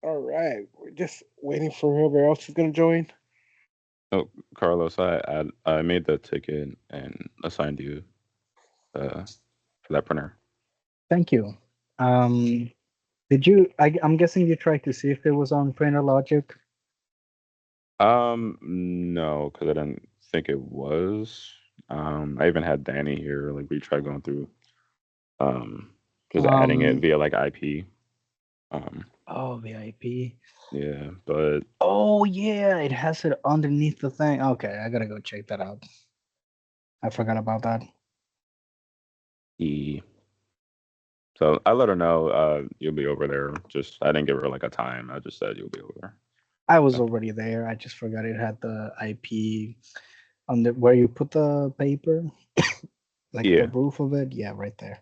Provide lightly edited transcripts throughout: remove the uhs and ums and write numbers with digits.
All right, we're just waiting for whoever else is gonna join. Oh, Carlos, I made the ticket and assigned you for that printer. Thank you. Um, did you? I'm guessing you tried to see if it was on Printer Logic. No, because I didn't think it was. I even had Danny here. Like we tried going through, um, just adding it Um, via like IP. Um, oh, VIP. yeah, but Oh yeah, it has it underneath the thing. Okay, I gotta go check that out. I forgot about that. he. So I let her know you'll be over there. Just I didn't give her like a time. I just said you'll be over there. I was So, already there. I just forgot it had the IP on the where you put the paper, like the yeah, roof of it. Yeah, right there.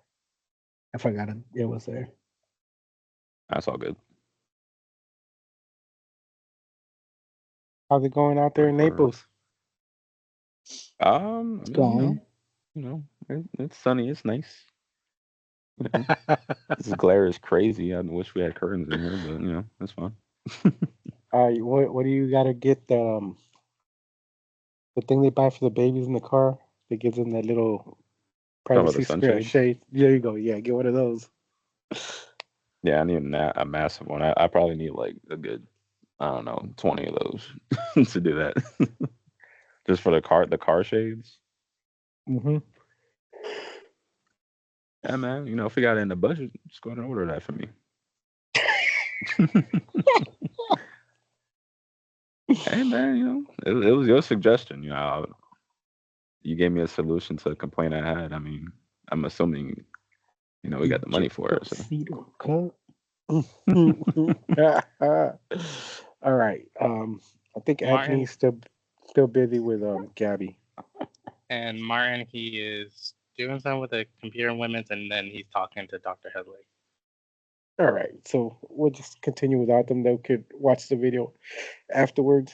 I forgot it. It was there. that's all good. How's it going out there Wait in for her. Naples? I It's mean, going. it's sunny. It's nice. You know, this glare is crazy. I wish we had curtains in here, but it's fine. What do you gotta get the thing they buy for the babies in the car that gives them that little Talking about the privacy sunshade. shade? There you go. Yeah, get one of those. Yeah, I need a massive one. I probably need like a good, I don't know, 20 of those to do that. Just for the car shades. Hmm. Yeah, man. If we got it in the budget, just go ahead and order that for me. Hey, man. It was your suggestion. You gave me a solution to a complaint I had. I mean, I'm assuming we got the money for it. So Ejectocito cut. All right. I think Martin Anthony's still busy with Gabby. and Martin, he is doing something with the computer and women's, and then he's talking to Dr. Headley. All right, so we'll just continue without them. They could watch the video afterwards.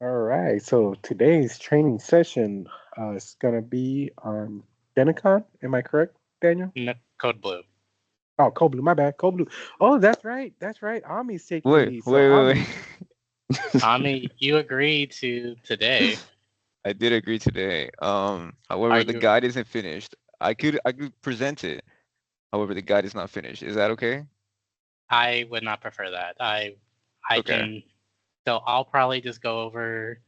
All right, so today's training session is gonna be on Denicon. Am I correct, Daniel? No, Code Blue. Oh, Cold Blue. My bad. Cold Blue. Oh, that's right. That's right. Ami's taking the Wait, lead. So wait, wait, Ami. wait. Ami, you agreed to today. I did agree today. Are However, the you? guide isn't finished. I could present it. However, the guide is not finished. Is that okay? I would not prefer that. I Okay. can. So I'll probably just go over.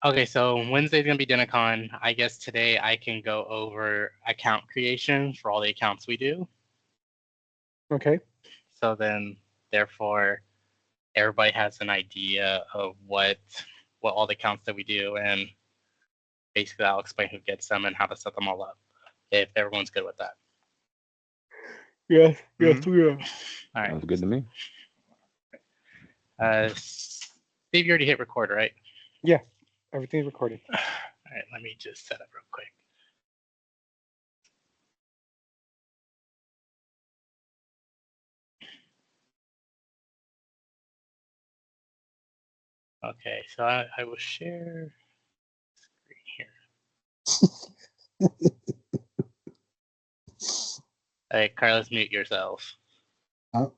Okay, so Wednesday's gonna be DinaCon. I guess today I can go over account creation for all the accounts we do. Okay. So then, therefore, everybody has an idea of what all the accounts that we do, and basically I'll explain who gets them and how to set them all up. If everyone's good with that. Yes. Yes, Mm-hmm. we are. All right. sounds good to me. Steve, you already hit record, right? Yeah. Everything's recorded. All right. Let me just set up real quick. Okay, so I will share screen here. All right, Carlos, mute yourself. Oh,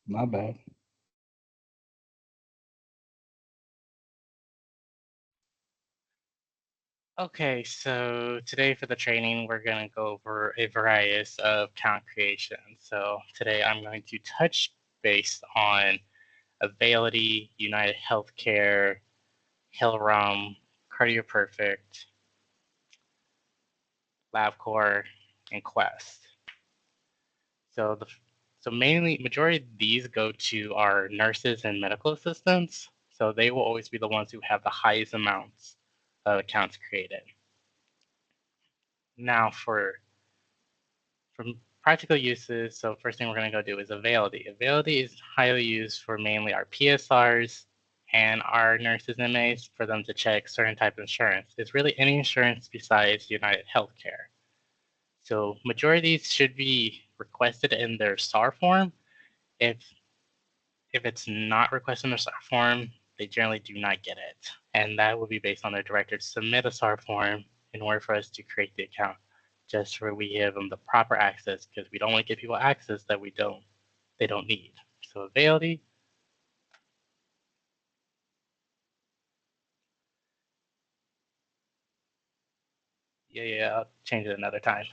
my bad. Okay, so today for the training, we're going to go over a variety of account creation. So today I'm going to touch base on Availity, United Healthcare, Hillrom, Cardioperfect, Labcorp, and Quest. So mainly majority of these go to our nurses and medical assistants. So they will always be the ones who have the highest amounts of accounts created. Now for practical uses, so first thing we're going to go do is Availity. Availity is highly used for mainly our PSRs and our nurses and MAs for them to check certain type of insurance. It's really any insurance besides United Healthcare. So majority of these should be requested in their SAR form. If it's not requested in their SAR form, they generally do not get it. And that will be based on their director to submit a SAR form in order for us to create the account. just where we give them the proper access, because we don't want to give people access that they don't need. So Availity. Yeah, I'll change it another time.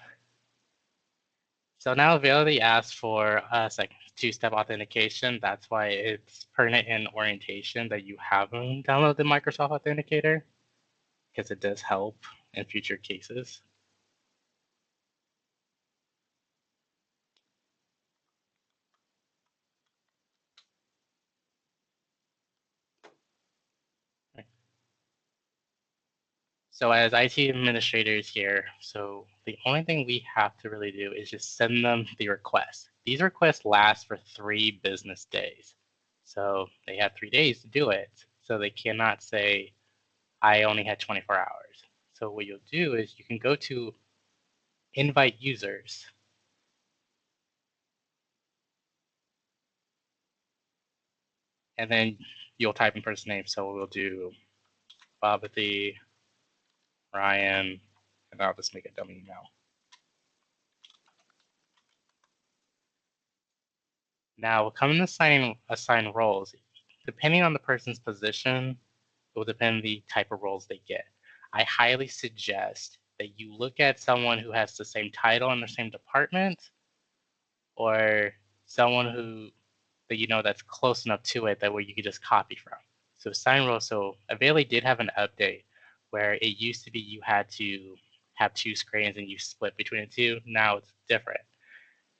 So now Availity asks for us like two-step authentication. That's why it's pertinent in orientation that you have them download the Microsoft Authenticator, because it does help in future cases. So as IT administrators here, so the only thing we have to really do is just send them the request. These requests last for 3 business days. So they have 3 days to do it. So they cannot say, I only had 24 hours. So what you'll do is you can go to invite users. And then you'll type in person name. So we'll do Bobby, Ryan, and I'll just make a dummy email. Now we'll come to assign roles. Depending on the person's position, it will depend the type of roles they get. I highly suggest that you look at someone who has the same title in the same department, or someone who that you know that's close enough to it that where you could just copy from. So assign roles. So Availity did have an update where it used to be you had to have 2 screens and you split between the two. Now it's different.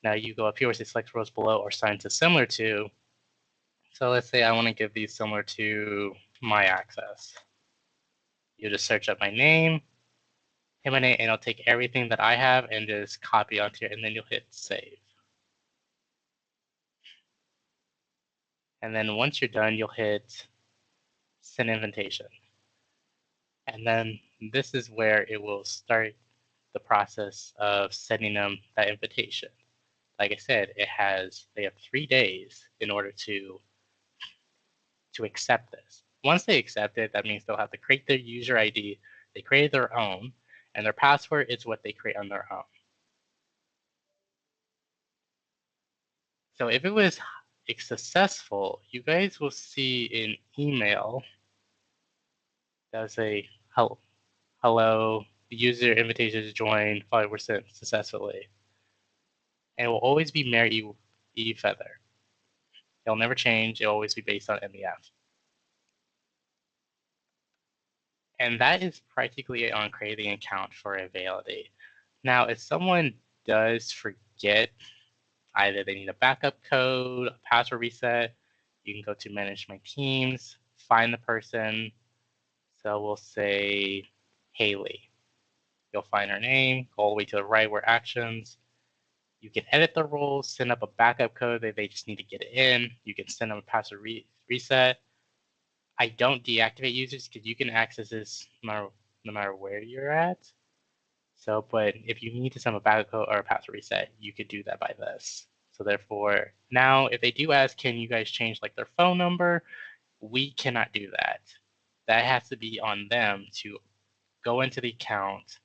Now you go up here where it says select rows below or assign to similar to. So let's say I want to give these similar to my access. You just search up my name, hit my name, and it'll take everything that I have and just copy onto here, and then you'll hit save. And then once you're done, you'll hit send invitation. And then this is where it will start the process of sending them that invitation. Like I said, they have 3 days in order to accept this. Once they accept it, that means they'll have to create their user ID. They create their own, and their password is what they create on their own. So if it was successful, you guys will see an email that will say, hello, the user invitation to join 5% successfully. And it will always be Mary E. Feather. It'll never change. It'll always be based on MEF. And that is practically it on creating an account for Availity. Now, if someone does forget, either they need a backup code, a password reset, you can go to manage my teams, find the person. So we'll say Haley. You'll find her name, go all the way to the right where actions. You can edit the roles, send up a backup code that they just need to get it in. You can send them a password reset. I don't deactivate users because you can access this no matter where you're at. So, but if you need to send a backup code or a password reset, you could do that by this. So therefore, now if they do ask, can you guys change like their phone number? We cannot do that. That has to be on them to go into the account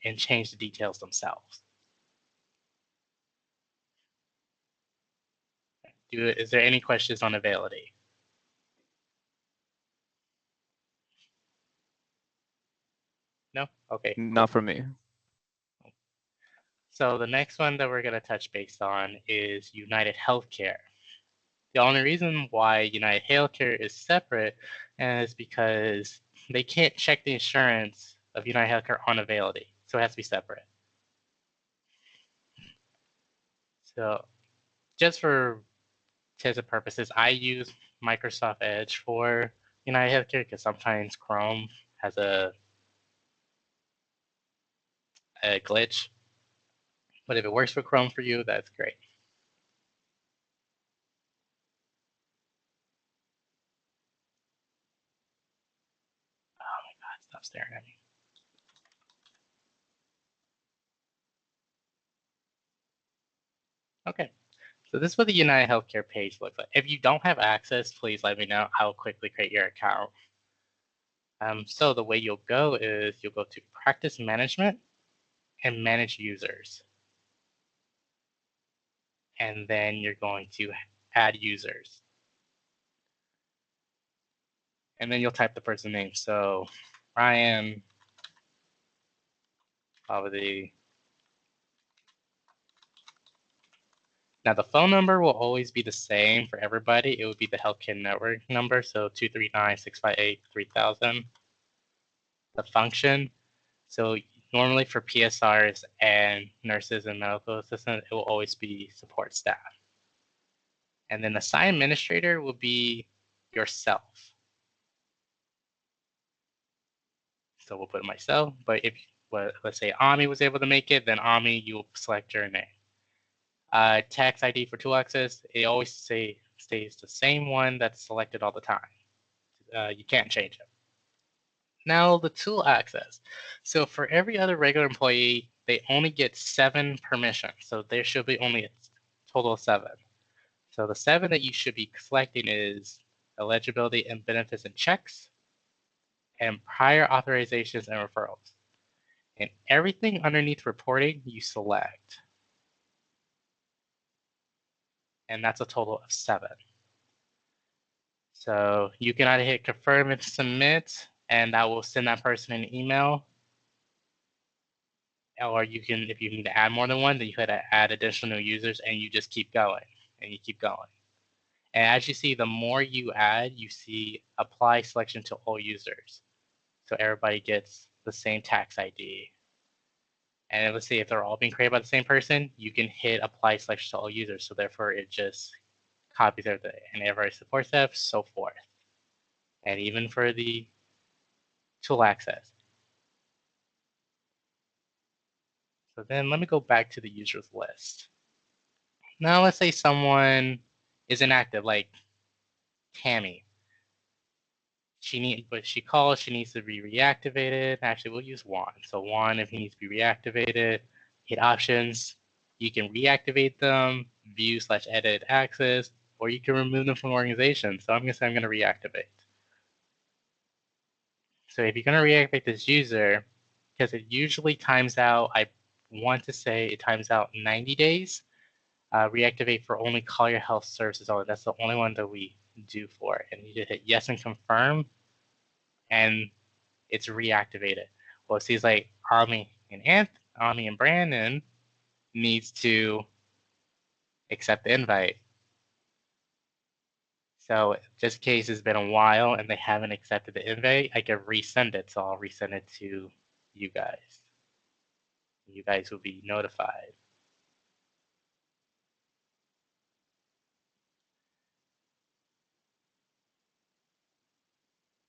and change the details themselves. Is there any questions on Availity? No? Okay. Not for me. So the next one that we're going to touch base on is United Healthcare. The only reason why United Healthcare is separate is because they can't check the insurance of United Healthcare on Availity, so it has to be separate. So just for test purposes, I use Microsoft Edge for United Healthcare because sometimes Chrome has a glitch. But if it works for Chrome for you, that's great. Oh my God, stop staring at me. Okay, so this is what the United Healthcare page looks like. If you don't have access, please let me know. I'll quickly create your account. So the way you'll go is you'll go to Practice Management, and manage users. And then you're going to add users. And then you'll type the person name. So Ryan, probably. Now the phone number will always be the same for everybody. It would be the healthcare network number, so 239-658-3000. The function, so normally for PSRs and nurses and medical assistants, it will always be support staff. And then the site administrator will be yourself. So we'll put myself, but if let's say Ami was able to make it, then Ami, you will select your name. Tax ID for tool access, it always stays the same one that's selected all the time. You can't change it. Now the tool access. So for every other regular employee, they only get 7 permissions. So there should be only a total of 7. So the 7 that you should be selecting is eligibility and benefits and checks, and prior authorizations and referrals. And everything underneath reporting, you select. And that's a total of 7. So you can either hit confirm and submit, and that will send that person an email. Or you can, if you need to add more than one, then you could add additional users and you just keep going and you keep going. And as you see, the more you add, you see apply selection to all users. So everybody gets the same tax ID. And let's say if they're all being created by the same person, you can hit apply selection to all users. So therefore it just copies everything and everybody supports that, so forth. And even for the tool access. So then let me go back to the users list. Now let's say someone is inactive, like Tammy. But she calls, she needs to be reactivated. Actually, we'll use Juan. So Juan, if he needs to be reactivated, hit options. You can reactivate them, view/edit access, or you can remove them from the organization. So I'm gonna say I'm gonna reactivate. So if you're gonna reactivate this user, because it usually times out, I want to say it times out 90 days. Reactivate for only Call Your Health Services only. That's the only one that we do for it. And you just hit yes and confirm, and it's reactivated. Well, it seems like Ami and Brandon needs to accept the invite. So just in case it's been a while and they haven't accepted the invite, I can resend it. So I'll resend it to you guys. You guys will be notified.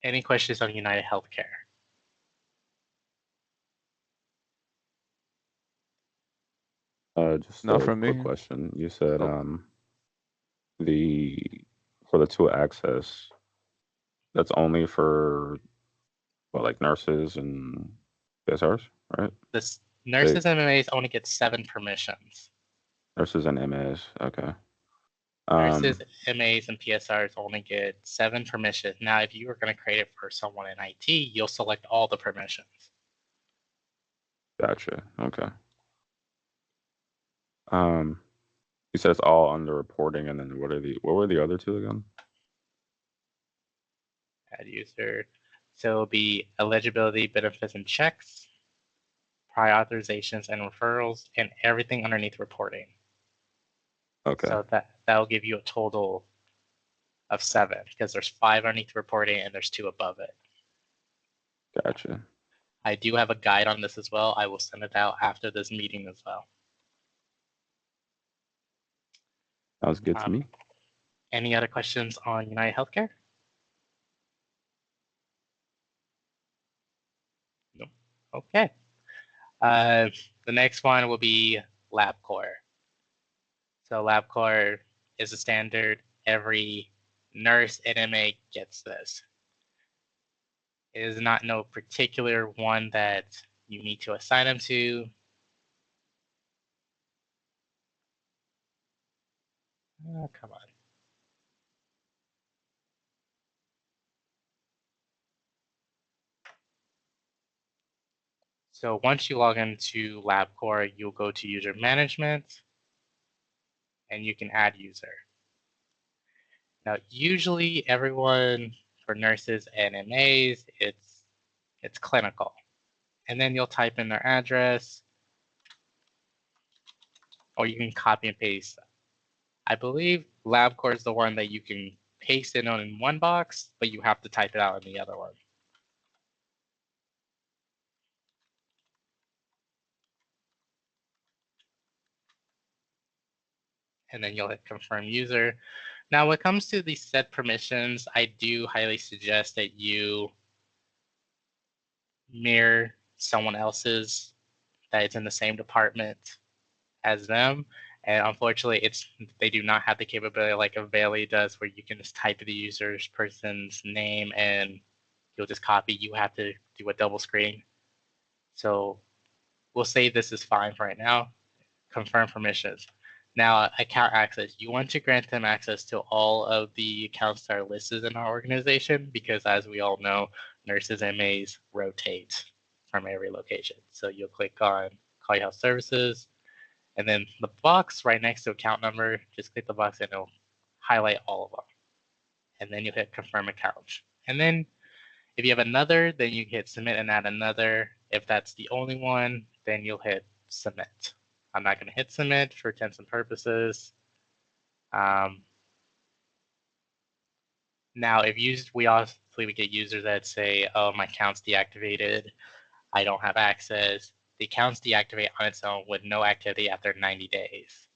Any questions on United Healthcare? Just Not a from quick me. question. You said Oh. the for the tool access, that's only for like nurses and PSRs, right? This They nurses and MAs only get 7 permissions. nurses and MAs. Okay. Nurses, MAs, and PSRs only get 7 permissions. Now, if you were going to create it for someone in IT, you'll select all the permissions. Gotcha. Okay. You said it's all under reporting, and then what were the other two again? Add user. So it'll be eligibility, benefits, and checks, prior authorizations and referrals, and everything underneath reporting. Okay. So that'll give you a total of 7 because there's 5 underneath reporting and there's 2 above it. Gotcha. I do have a guide on this as well. I will send it out after this meeting as well. Sounds good to me. Any other questions on United Healthcare? No. Okay. The next one will be Labcorp. So Labcorp is a standard. Every nurse and MA gets this. It is not no particular one that you need to assign them to. Oh, come on. So once you log into Labcorp, you'll go to user management and you can add user. Now, usually everyone for nurses and MAs, it's clinical. And then you'll type in their address, or you can copy and paste. I believe Labcorp is the one that you can paste it on in one box, but you have to type it out in the other one. And then you'll hit confirm user. Now, when it comes to the set permissions, I do highly suggest that you mirror someone else's that is in the same department as them. And unfortunately, they do not have the capability like Availity does, where you can just type the user's person's name and you'll just copy. You have to do a double screen. So we'll say this is fine for right now. Confirm permissions. Now, account access. You want to grant them access to all of the accounts that are listed in our organization because, as we all know, nurses and MAs rotate from every location. So you'll click on Call Your Health Services, and then the box right next to account number, just click the box and it'll highlight all of them. And then you'll hit Confirm Account. And then if you have another, then you hit Submit and add another. If that's the only one, then you'll hit Submit. I'm not going to hit submit for intents and purposes. Now, if we get users that say, "Oh, my account's deactivated. I don't have access." The account's deactivate on its own with no activity after 90 days.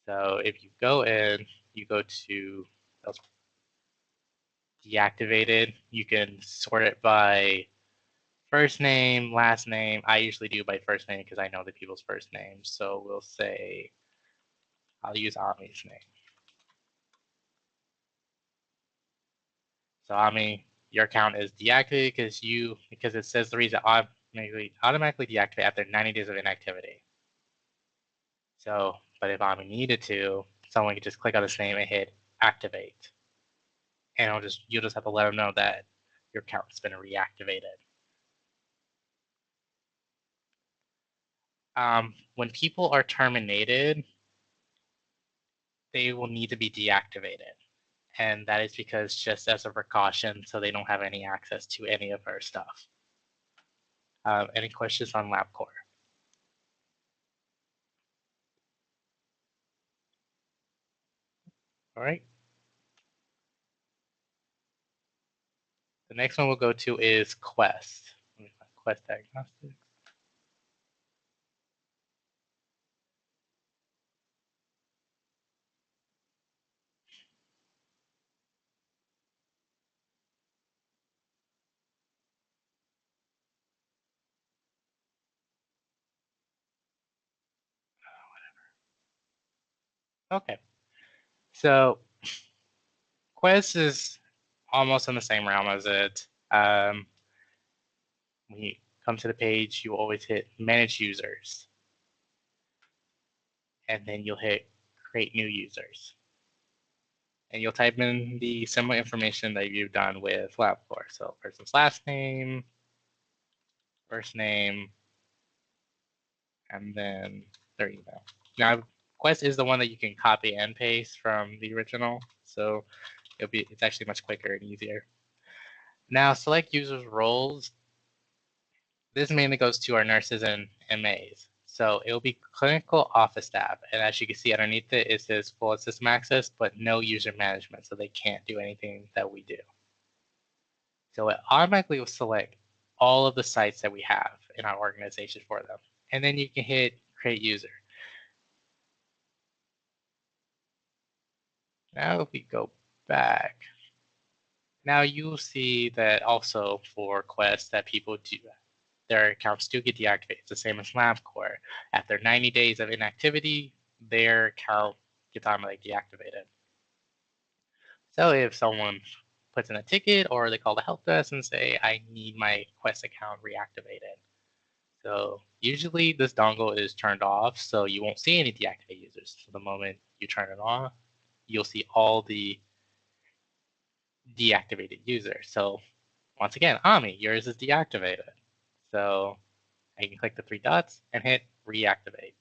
So if you go in, you go to deactivated. You can sort it by first name, last name. I usually do by first name because I know the people's first names. So we'll say, I'll use Ami's name. So Ami, your account is deactivated because it says the reason automatically deactivate after 90 days of inactivity. So, but if Ami needed to, someone could just click on this name and hit activate. And you'll just have to let them know that your account's been reactivated. When people are terminated, they will need to be deactivated. And that is because just as a precaution, so they don't have any access to any of our stuff. Any questions on Labcorp? All right. The next one we'll go to is Quest. Let me find Quest Diagnostics. Okay. So Quest is almost in the same realm as it. When you come to the page, you always hit Manage Users. And then you'll hit Create New Users. And you'll type in the similar information that you've done with Labcorp. So person's last name, first name, and then their email. Now, Quest is the one that you can copy and paste from the original. So it's actually much quicker and easier. Now, select users' roles. This mainly goes to our nurses and MAs. So it will be clinical office staff. And as you can see underneath it, it says full system access, but no user management. So they can't do anything that we do. So it automatically will select all of the sites that we have in our organization for them. And then you can hit create user. Now if we go back, now you'll see that also for Quest that people do, their accounts do get deactivated. It's the same as Labcorp. After 90 days of inactivity, their account gets automatically deactivated. So if someone puts in a ticket or they call the help desk and say, I need my Quest account reactivated. So usually this dongle is turned off, so you won't see any deactivated users. So the moment you turn it on, you'll see all the deactivated users. So once again, Ami, yours is deactivated. So and you can click the 3 dots and hit reactivate.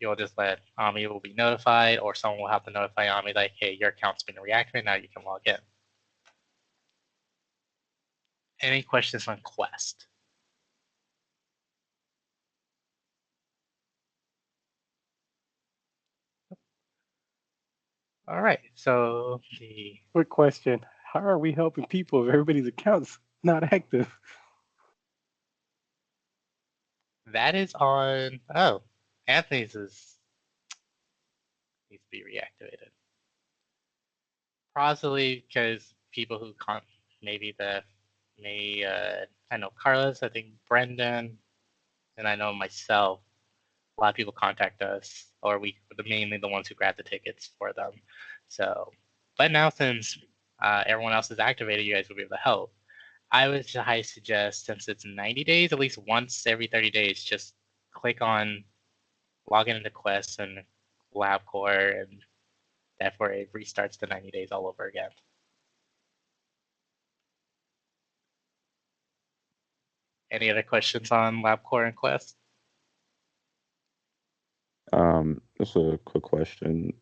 You'll just let Ami will be notified, or someone will have to notify Ami like, hey, your account's been reactivated, now you can log in. Any questions on Quest? All right, so Quick question: how are we helping people if everybody's account's not active? that is on. Oh, Anthony's needs to be reactivated. Possibly because people who maybe I know Carlos, I think Brendan, and I know myself. A lot of people contact us, or we are mainly the ones who grab the tickets for them. So, but now since everyone else is activated, you guys will be able to help. I would suggest, since it's 90 days, at least once every 30 days, just click on login into Quest and Labcorp, and therefore it restarts the 90 days all over again. Any other questions on Labcorp and Quest? Just a quick question.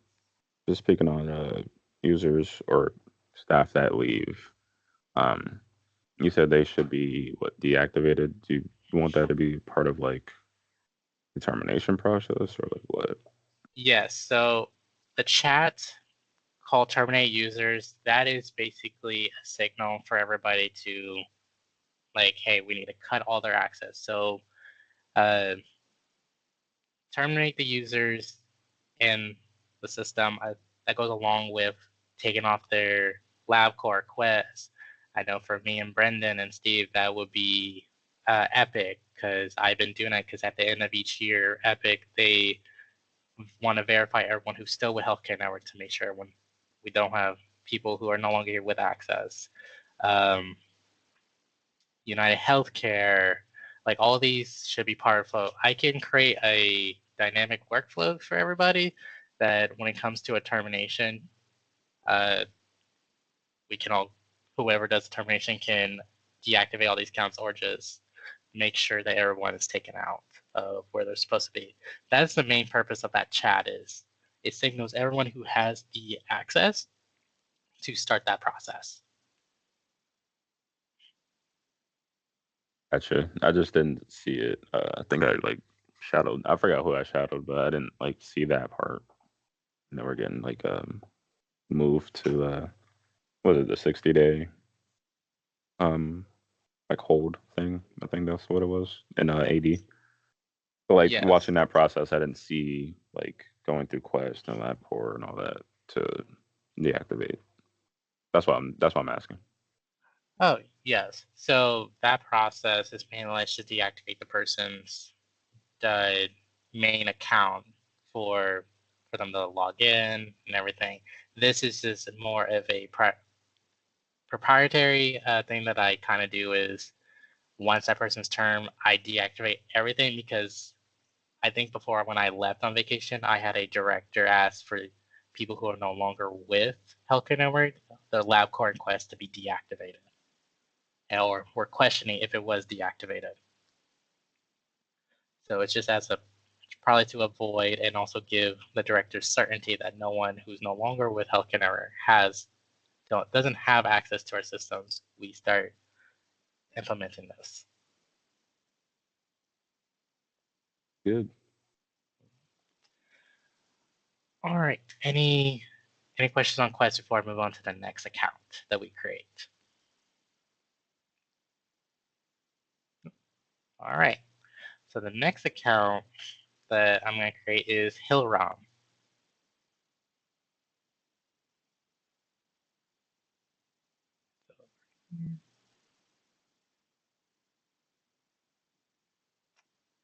Just speaking on users or staff that leave. Um, you said they should be deactivated. Do you want that to be part of like the termination process or like what? Yes. So the chat called terminate users, that is basically a signal for everybody to like, hey, we need to cut all their access. So terminate the users in the system. That goes along with taking off their Labcorp Quest. I know for me and Brendan and Steve, that would be Epic, because I've been doing it because at the end of each year, Epic, they want to verify everyone who's still with Healthcare Network to make sure when we don't have people who are no longer here with access. United Healthcare, like all these should be part of. I can create a dynamic workflow for everybody that when it comes to a termination, we can all, whoever does the termination can deactivate all these accounts or just make sure that everyone is taken out of where they're supposed to be. That's the main purpose of that chat, is it signals everyone who has the access to start that process. Gotcha. I just didn't see it. I think I like shadowed. I forgot who I shadowed, but I didn't like see that part. And then we're getting like moved to what is it, the 60-day like hold thing. I think that's what it was in AD. So like Yes. watching that process, I didn't see like going through Quest and Labcorp and all that to deactivate. That's why I'm asking. Oh, yes. So that process is mainly to deactivate the person's main account for them to log in and everything. This is just more of a proprietary thing that I kind of do, is once that person's term, I deactivate everything, because I think before when I left on vacation, I had a director ask for people who are no longer with Healthcare Network, the Labcorp Quest, to be deactivated, or we're questioning if it was deactivated. So it's just as a probably to avoid and also give the directors certainty that no one who's no longer with Healthcare Network doesn't have access to our systems. We start implementing this. Good. All right. Any questions on Quest before I move on to the next account that we create? All right. So the next account that I'm going to create is Hillrom.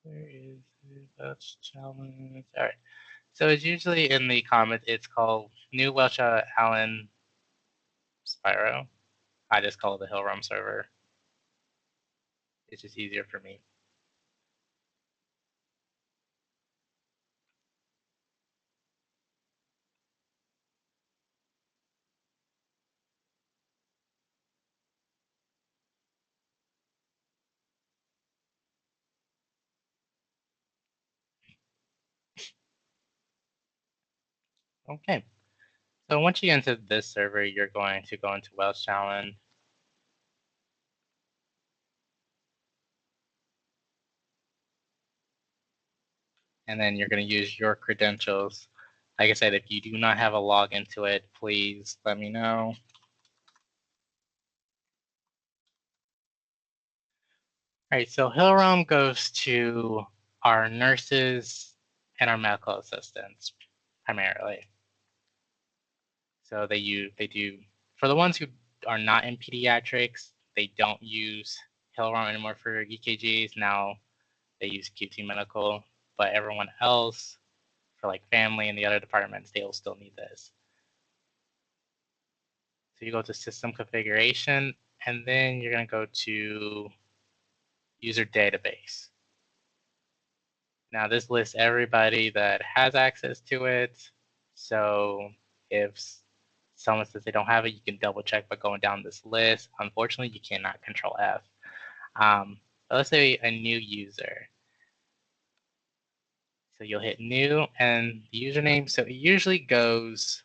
Where is it? That's challenge. All right. So it's usually in the comments. It's called New Welsh Allen Spyro. I just call it the Hillrom server. It's just easier for me. Okay. So once you enter this server, you're going to go into Wells Challenge. And then you're going to use your credentials. Like I said, if you do not have a login to it, please let me know. All right, so Hillrom goes to our nurses and our medical assistants primarily. So they do for the ones who are not in pediatrics, they don't use Hillrom anymore for EKGs. Now they use QT Medical, but everyone else for like family and the other departments, they will still need this. So you go to system configuration, and then you're going to go to user database. Now this lists everybody that has access to it. So if someone says they don't have it, you can double check by going down this list. Unfortunately, you cannot control F. But let's say a new user. So you'll hit new and the username. So it usually goes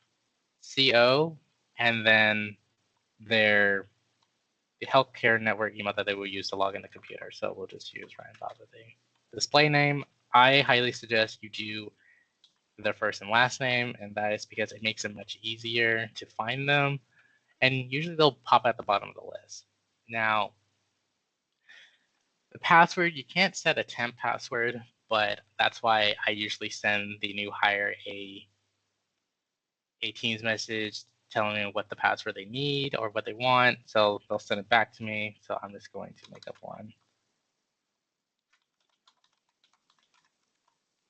CO and then the healthcare network email that they will use to log in the computer. So we'll just use Ryan Bobby. Display name, I highly suggest you do their first and last name, and that is because it makes it much easier to find them. And usually they'll pop at the bottom of the list. Now, the password, you can't set a temp password, but that's why I usually send the new hire a Teams message telling me what the password they need or what they want. So they'll send it back to me. So I'm just going to make up one.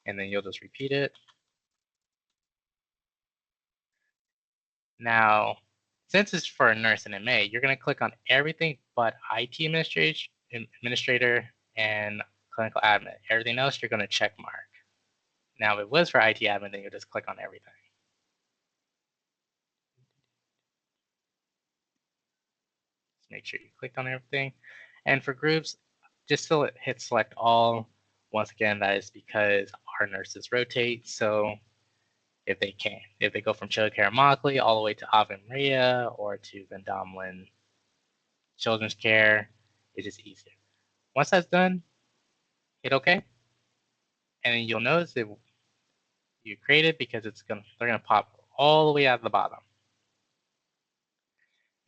And then you'll just repeat it. Now, since it's for a nurse and MA, you're going to click on everything but IT administrator and clinical admin. Everything else, you're going to check mark. Now, if it was for IT admin, then you'll just click on everything. Just make sure you clicked on everything. And for groups, just hit select all. Once again, that is because our nurses rotate. So if they go from Childcare Immokalee all the way to Ave Maria or to Van Domlin Children's Care, it's just easier. Once that's done, hit OK. And then you'll notice that you created because they're gonna pop all the way out of the bottom.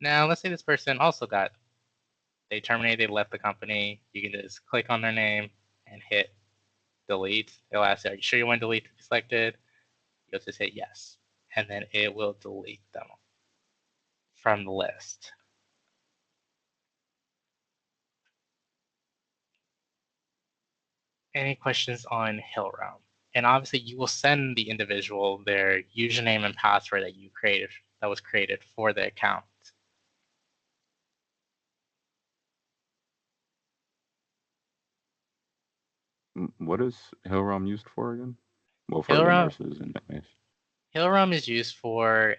Now let's say this person also they terminated, they left the company. You can just click on their name and hit delete. It'll ask you, are you sure you want to delete to be selected? You'll just hit yes. And then it will delete them from the list. Any questions on Hillrom? And obviously you will send the individual their username and password that was created for the account. What is Hillrom used for again? Well, for the Hillrom, nurses and MAs. Hillrom is used for,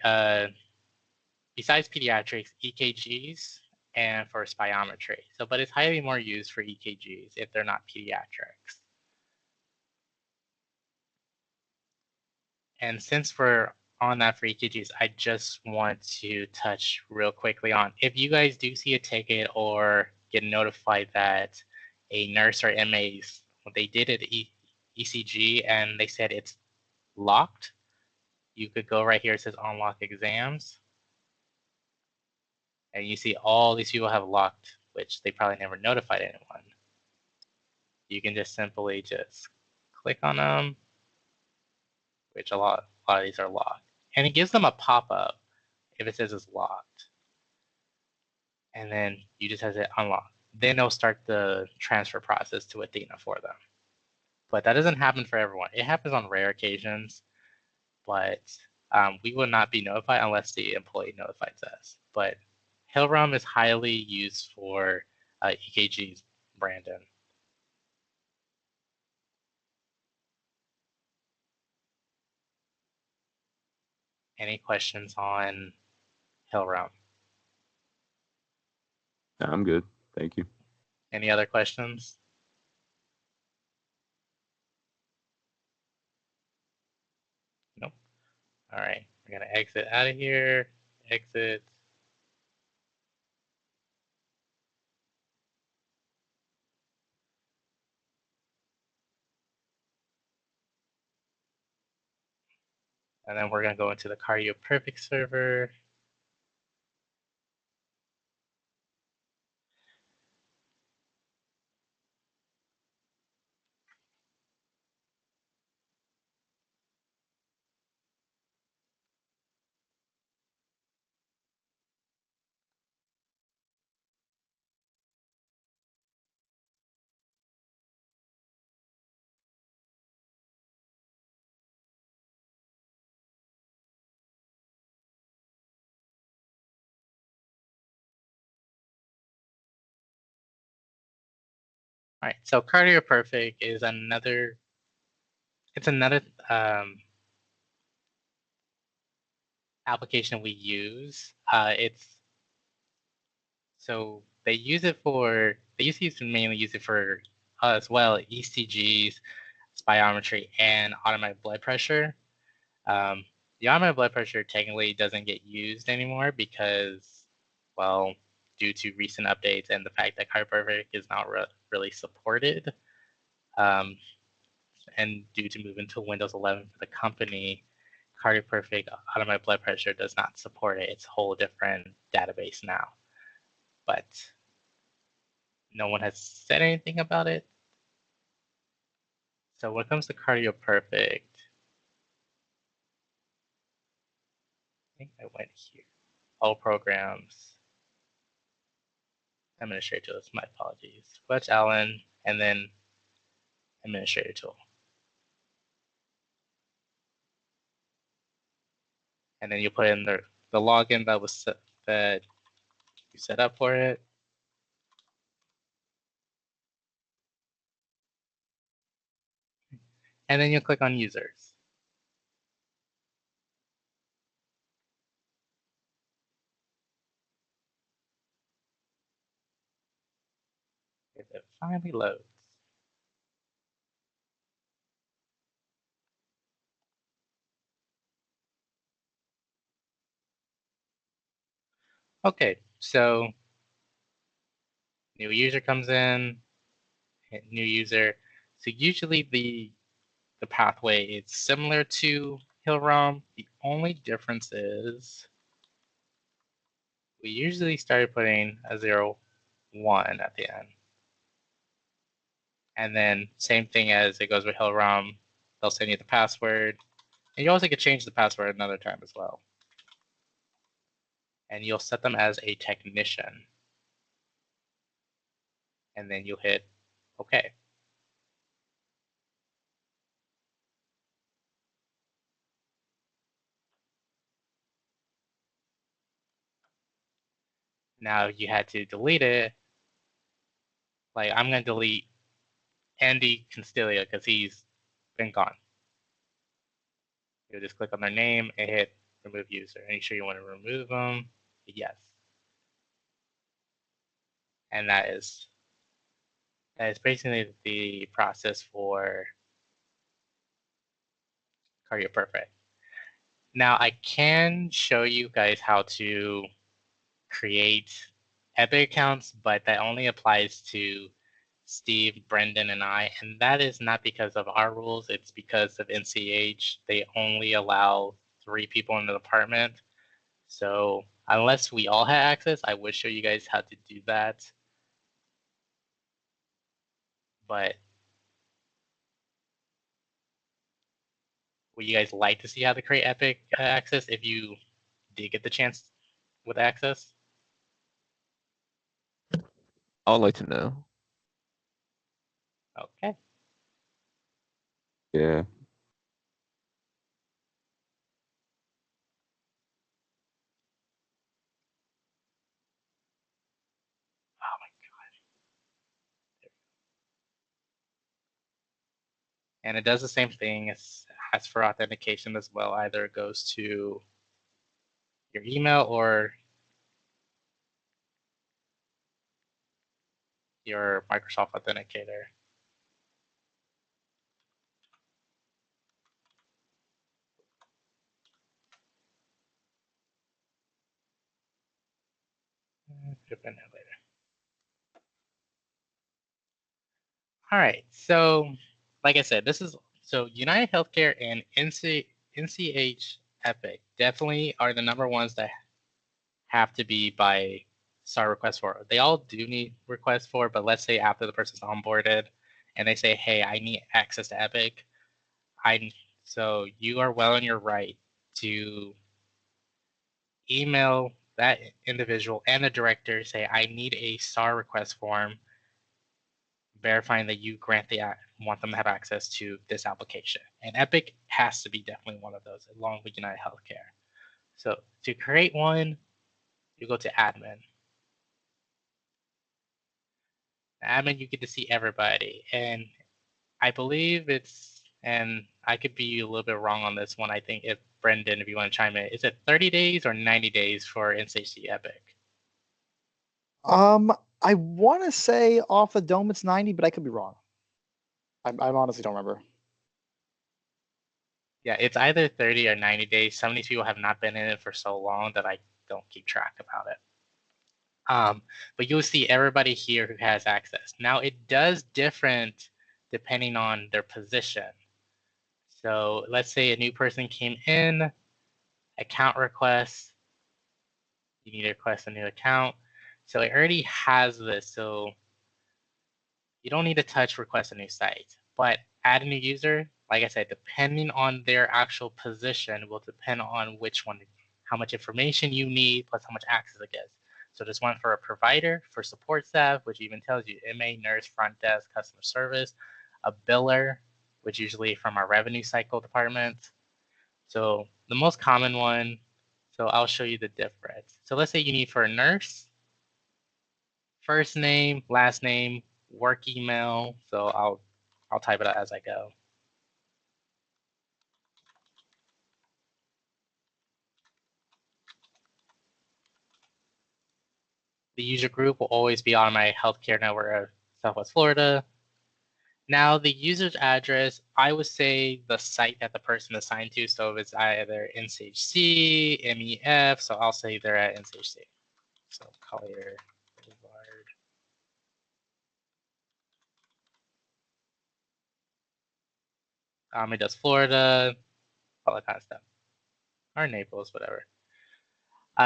besides pediatrics, EKGs and for spirometry. So, but it's highly more used for EKGs if they're not pediatrics. And since we're on that for EKGs, I just want to touch real quickly on if you guys do see a ticket or get notified that a nurse or MAs, they did an ECG and they said it's locked, you could go right here, it says unlock exams. And you see all these people have locked, which they probably never notified anyone. You can just simply just click on them, which a lot of these are locked. And it gives them a pop-up if it says it's locked. And then you just have to unlock. Then it'll start the transfer process to Athena for them. But that doesn't happen for everyone. It happens on rare occasions, but we will not be notified unless the employee notifies us. But Hillrom is highly used for EKGs, Brandon. Any questions on Hillrom? I'm good. Thank you. Any other questions? Nope. All right, we're gonna exit out of here. Exit. And then we're gonna go into the Cardioperfect server. All right, so Cardioperfect is another. It's another application we use. So they use it for. They used to mainly use it for as well ECGs, spirometry, and automatic blood pressure. The automatic blood pressure technically doesn't get used anymore because, well, due to recent updates and the fact that Cardioperfect is not really supported, and due to moving to Windows 11 for the company, Cardioperfect automatic blood pressure does not support it. It's a whole different database now. But no one has said anything about it. So when it comes to Cardioperfect, I think I went here. All programs, administrator tools, my apologies. Fletch Allen, and then administrator tool. And then you put in the login that was set, that you set up for it. And then you click on users. If it finally loads. Okay, so new user comes in, hit new user. So usually the pathway is similar to Hillrom. The only difference is we usually started putting a 0, 1 at the end. And then same thing as it goes with Hillrom, they'll send you the password. And you also can change the password another time as well. And you'll set them as a technician. And then you'll hit OK. Now you had to delete it. Like I'm going to delete Andy Constilia because he's been gone. You'll just click on their name and hit remove user. Are you sure you want to remove them? Yes. And that is basically the process for Cardioperfect. Now I can show you guys how to create Epic accounts, but that only applies to Steve, Brendan, and I, and that is not because of our rules, it's because of NCH. They only allow 3 people in the department. So unless we all had access, I would show you guys how to do that. But would you guys like to see how to create Epic access if you did get the chance with access? I would like to know. Okay. Yeah. Oh my God. And it does the same thing as for authentication as well. Either it goes to your email or your Microsoft Authenticator. Open it later. All right, so like I said, this is so United Healthcare and NCH Epic definitely are the number ones that have to be by SAR request for. They all do need requests for, but let's say after the person's onboarded and they say, hey, I need access to Epic, so you are well in your right to email that individual and the director, say, I need a SAR request form verifying that you want them to have access to this application. And Epic has to be definitely one of those, along with United Healthcare. So to create one, you go to admin. Admin, you get to see everybody. And I believe and I could be a little bit wrong on this one. I think if Brendan, if you want to chime in, is it 30 days or 90 days for NCH Epic? I want to say off the dome it's 90, but I could be wrong. I honestly don't remember. Yeah, it's either 30 or 90 days. Some of these people have not been in it for so long that I don't keep track about it. But you'll see everybody here who has access. Now it does different depending on their position. So let's say a new person came in, account request, you need to request a new account. So it already has this, so you don't need to touch request a new site. But add a new user, like I said, depending on their actual position will depend on which one, how much information you need, plus how much access it gets. So there's one for a provider, for support staff, which even tells you MA, nurse, front desk, customer service, a biller, which usually from our revenue cycle department. So the most common one, so I'll show you the difference. So let's say you need for a nurse, first name, last name, work email. So I'll type it out as I go. The user group will always be on my healthcare network of Southwest Florida. Now the user's address, I would say the site that the person is assigned to. So if it's either NCHC, MEF, so I'll say they're at NCHC. So Collier Boulevard. It does Florida, all that kind of stuff. Or Naples, whatever.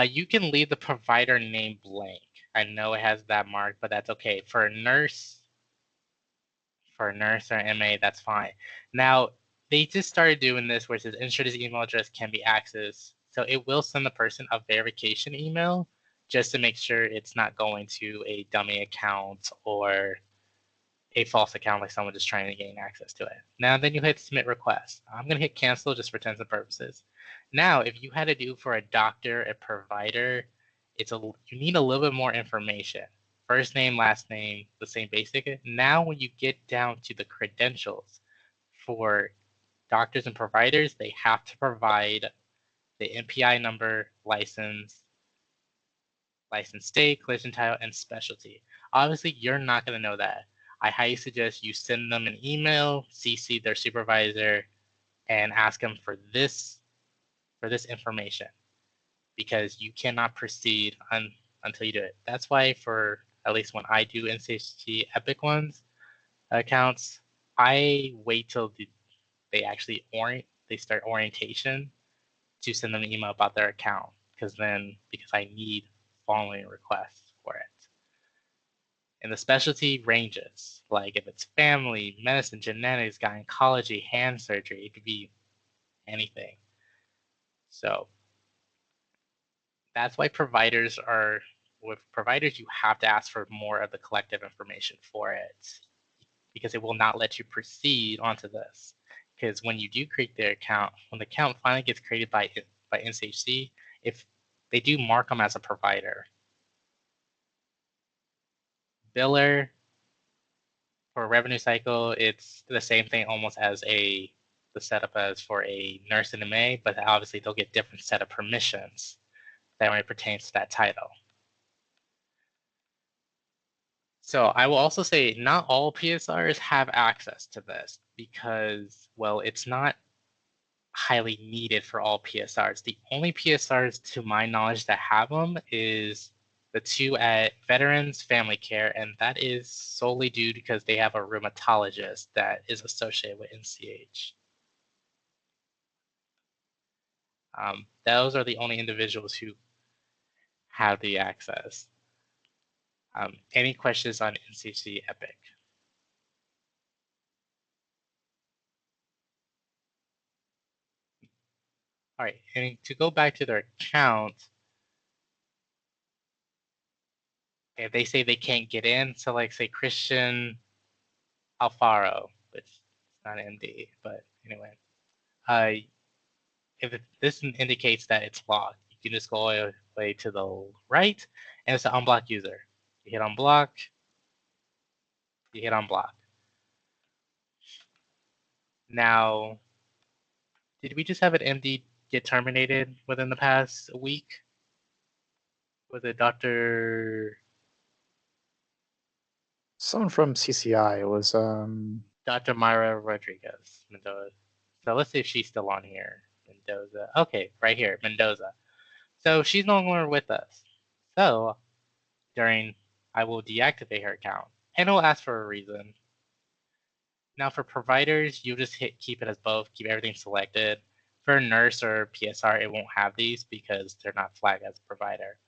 You can leave the provider name blank. I know it has that mark, but that's okay. For a nurse or MA, that's fine. Now, they just started doing this where it says ensure this email address can be accessed. So it will send the person a verification email just to make sure it's not going to a dummy account or a false account like someone just trying to gain access to it. Now then you hit submit request. I'm going to hit cancel just for intents and purposes. Now, if you had to do for a doctor, a provider, you need a little bit more information. First name, last name, the same basic. Now when you get down to the credentials for doctors and providers, they have to provide the NPI number, license state, collision title, and specialty. Obviously, you're not going to know that. I highly suggest you send them an email, CC their supervisor, and ask them for this information, because you cannot proceed until you do it. That's why for at least when I do NCHT Epic ones accounts, I wait till they actually start orientation to send them an email about their account, because I need following requests for it. And the specialty ranges, like if it's family, medicine, genetics, gynecology, hand surgery, it could be anything. So that's why with providers, you have to ask for more of the collective information for it, because it will not let you proceed onto this. Because when you do create their account, when the account finally gets created by NCHC, if they do mark them as a provider, biller for a revenue cycle, it's the same thing almost as the setup as for a nurse in MA, but obviously they'll get different set of permissions that when it pertains to that title. So I will also say not all PSRs have access to this because, well, it's not highly needed for all PSRs. The only PSRs, to my knowledge, that have them is the 2 at Veterans Family Care, and that is solely due because they have a rheumatologist that is associated with NCH. Those are the only individuals who have the access. Any questions on NCH Epic? All right, and to go back to their account, if they say they can't get in, so like say Christian Alfaro, which is not MD, but anyway, this indicates that it's locked, you can just go all the way to the right, and it's an unblocked user. You hit unblock, you hit unblock. Now, did we just have an MD get terminated within the past week? Was it Dr. Someone from CCI was Dr. Myra Rodriguez Mendoza? So let's see if she's still on here. Mendoza. Okay, right here, Mendoza. So she's no longer with us. So I will deactivate her account, and it will ask for a reason. Now for providers, you just keep it as both, keep everything selected. For nurse or PSR, it won't have these because they're not flagged as a provider.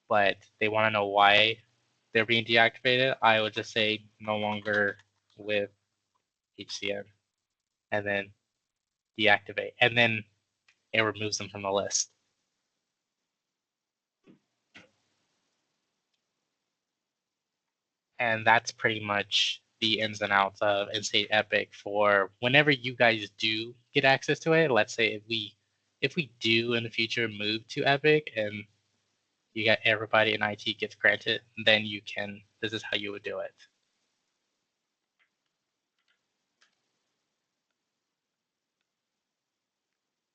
But they want to know why they're being deactivated. I would just say no longer with HCN, and then deactivate, and then it removes them from the list. And that's pretty much the ins and outs of NCH Epic for whenever you guys do get access to it. Let's say if we do in the future move to Epic and you got everybody in IT gets granted, then this is how you would do it.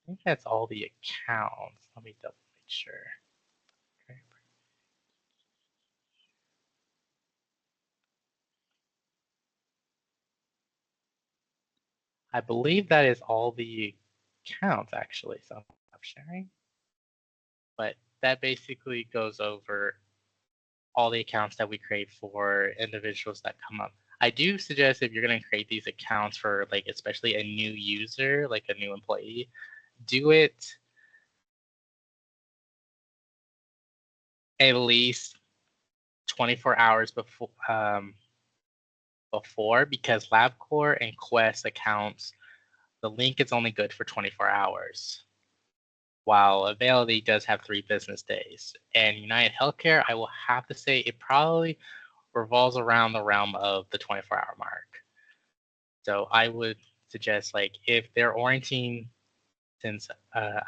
I think that's all the accounts. Let me double make sure. Okay. I believe that is all the accounts actually, so I'm sharing. But that basically goes over all the accounts that we create for individuals that come up. I do suggest if you're going to create these accounts for like especially a new user, like a new employee, do it at least 24 hours before because Labcorp and Quest accounts, the link is only good for 24 hours. While Availity does have 3 business days. And United Healthcare, I will have to say it probably revolves around the realm of the 24-hour mark. So I would suggest like if they're orienting, since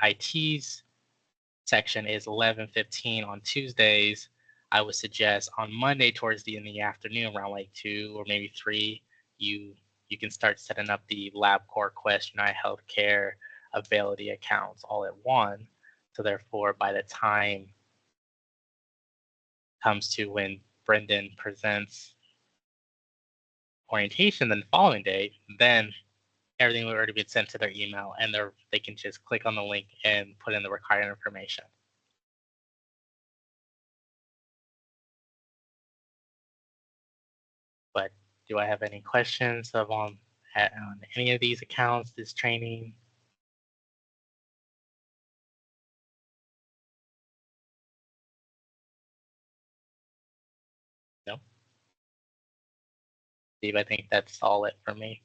IT's section is 11:15 on Tuesdays, I would suggest on Monday towards the end of the afternoon, around like 2 or maybe 3, you can start setting up the Labcorp, Quest, United Healthcare, Availity accounts all at one. So therefore, by the time comes to when Brendan presents orientation the following day, then everything will already be sent to their email, and they can just click on the link and put in the required information. But do I have any questions on any of these accounts, this training? No? Steve, I think that's all it for me.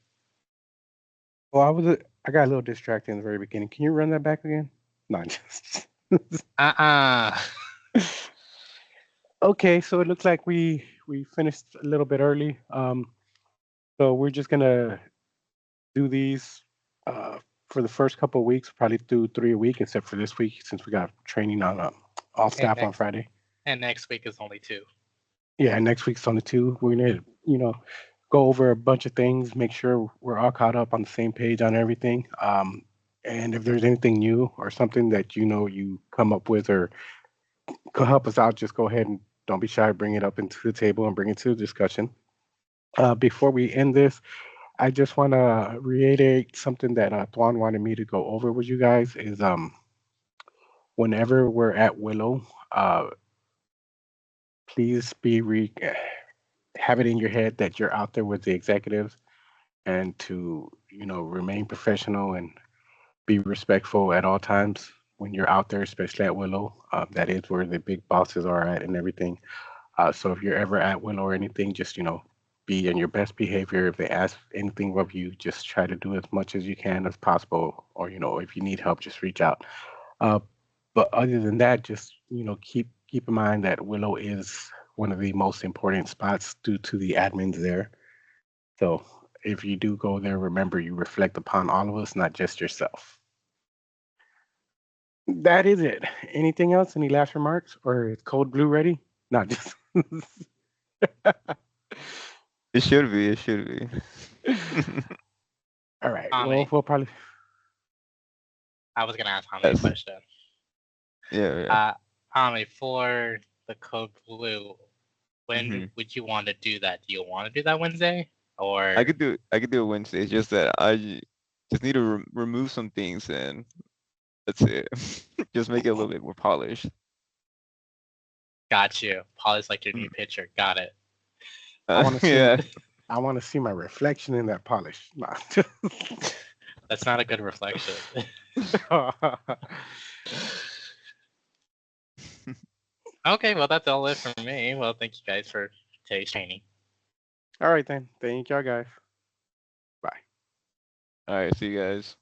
Well, I got a little distracted in the very beginning. Can you run that back again? No, just. Okay, so it looks like we finished a little bit early. So we're just gonna do these for the first couple of weeks. Probably do 3 a week, except for this week since we got training on all staff on Friday. And next week is only 2. Yeah, next week's on the 2. We're gonna go over a bunch of things, make sure we're all caught up on the same page on everything. And if there's anything new or something that you come up with or could help us out, just go ahead and don't be shy, bring it up into the table and bring it to the discussion. Before we end this, I just want to reiterate something that Tuan wanted me to go over with you guys is whenever we're at Willow, please have it in your head that you're out there with the executives, and to remain professional and be respectful at all times when you're out there, especially at Willow. That is where the big bosses are at and everything. So if you're ever at Willow or anything, just be in your best behavior. If they ask anything of you, just try to do as much as you can as possible. Or if you need help, just reach out. Uh, but other than that, just keep in mind that Willow is one of the most important spots due to the admins there. So if you do go there, remember you reflect upon all of us, not just yourself. That is it. Anything else? Any last remarks? Or is Code Blue ready? Not just. It should be. It should be. All right. Tommy. Well, we'll probably. I was gonna ask Tommy a Yes. question. Yeah. Tommy, for the Code Blue, when Mhm. would you want to do that? Do you want to do that Wednesday, or I could do it Wednesday. It's just that I just need to remove some things and that's it. Just make it a little bit more polished. got you? Polish like your Mm. new picture. Got it. I want to see. Yeah. I want to see my reflection in that polish. Nah. That's not a good reflection. Okay, well that's all it for me. Well, thank you guys for today's training. All right then. Thank y'all guys. Bye. All right. See you guys.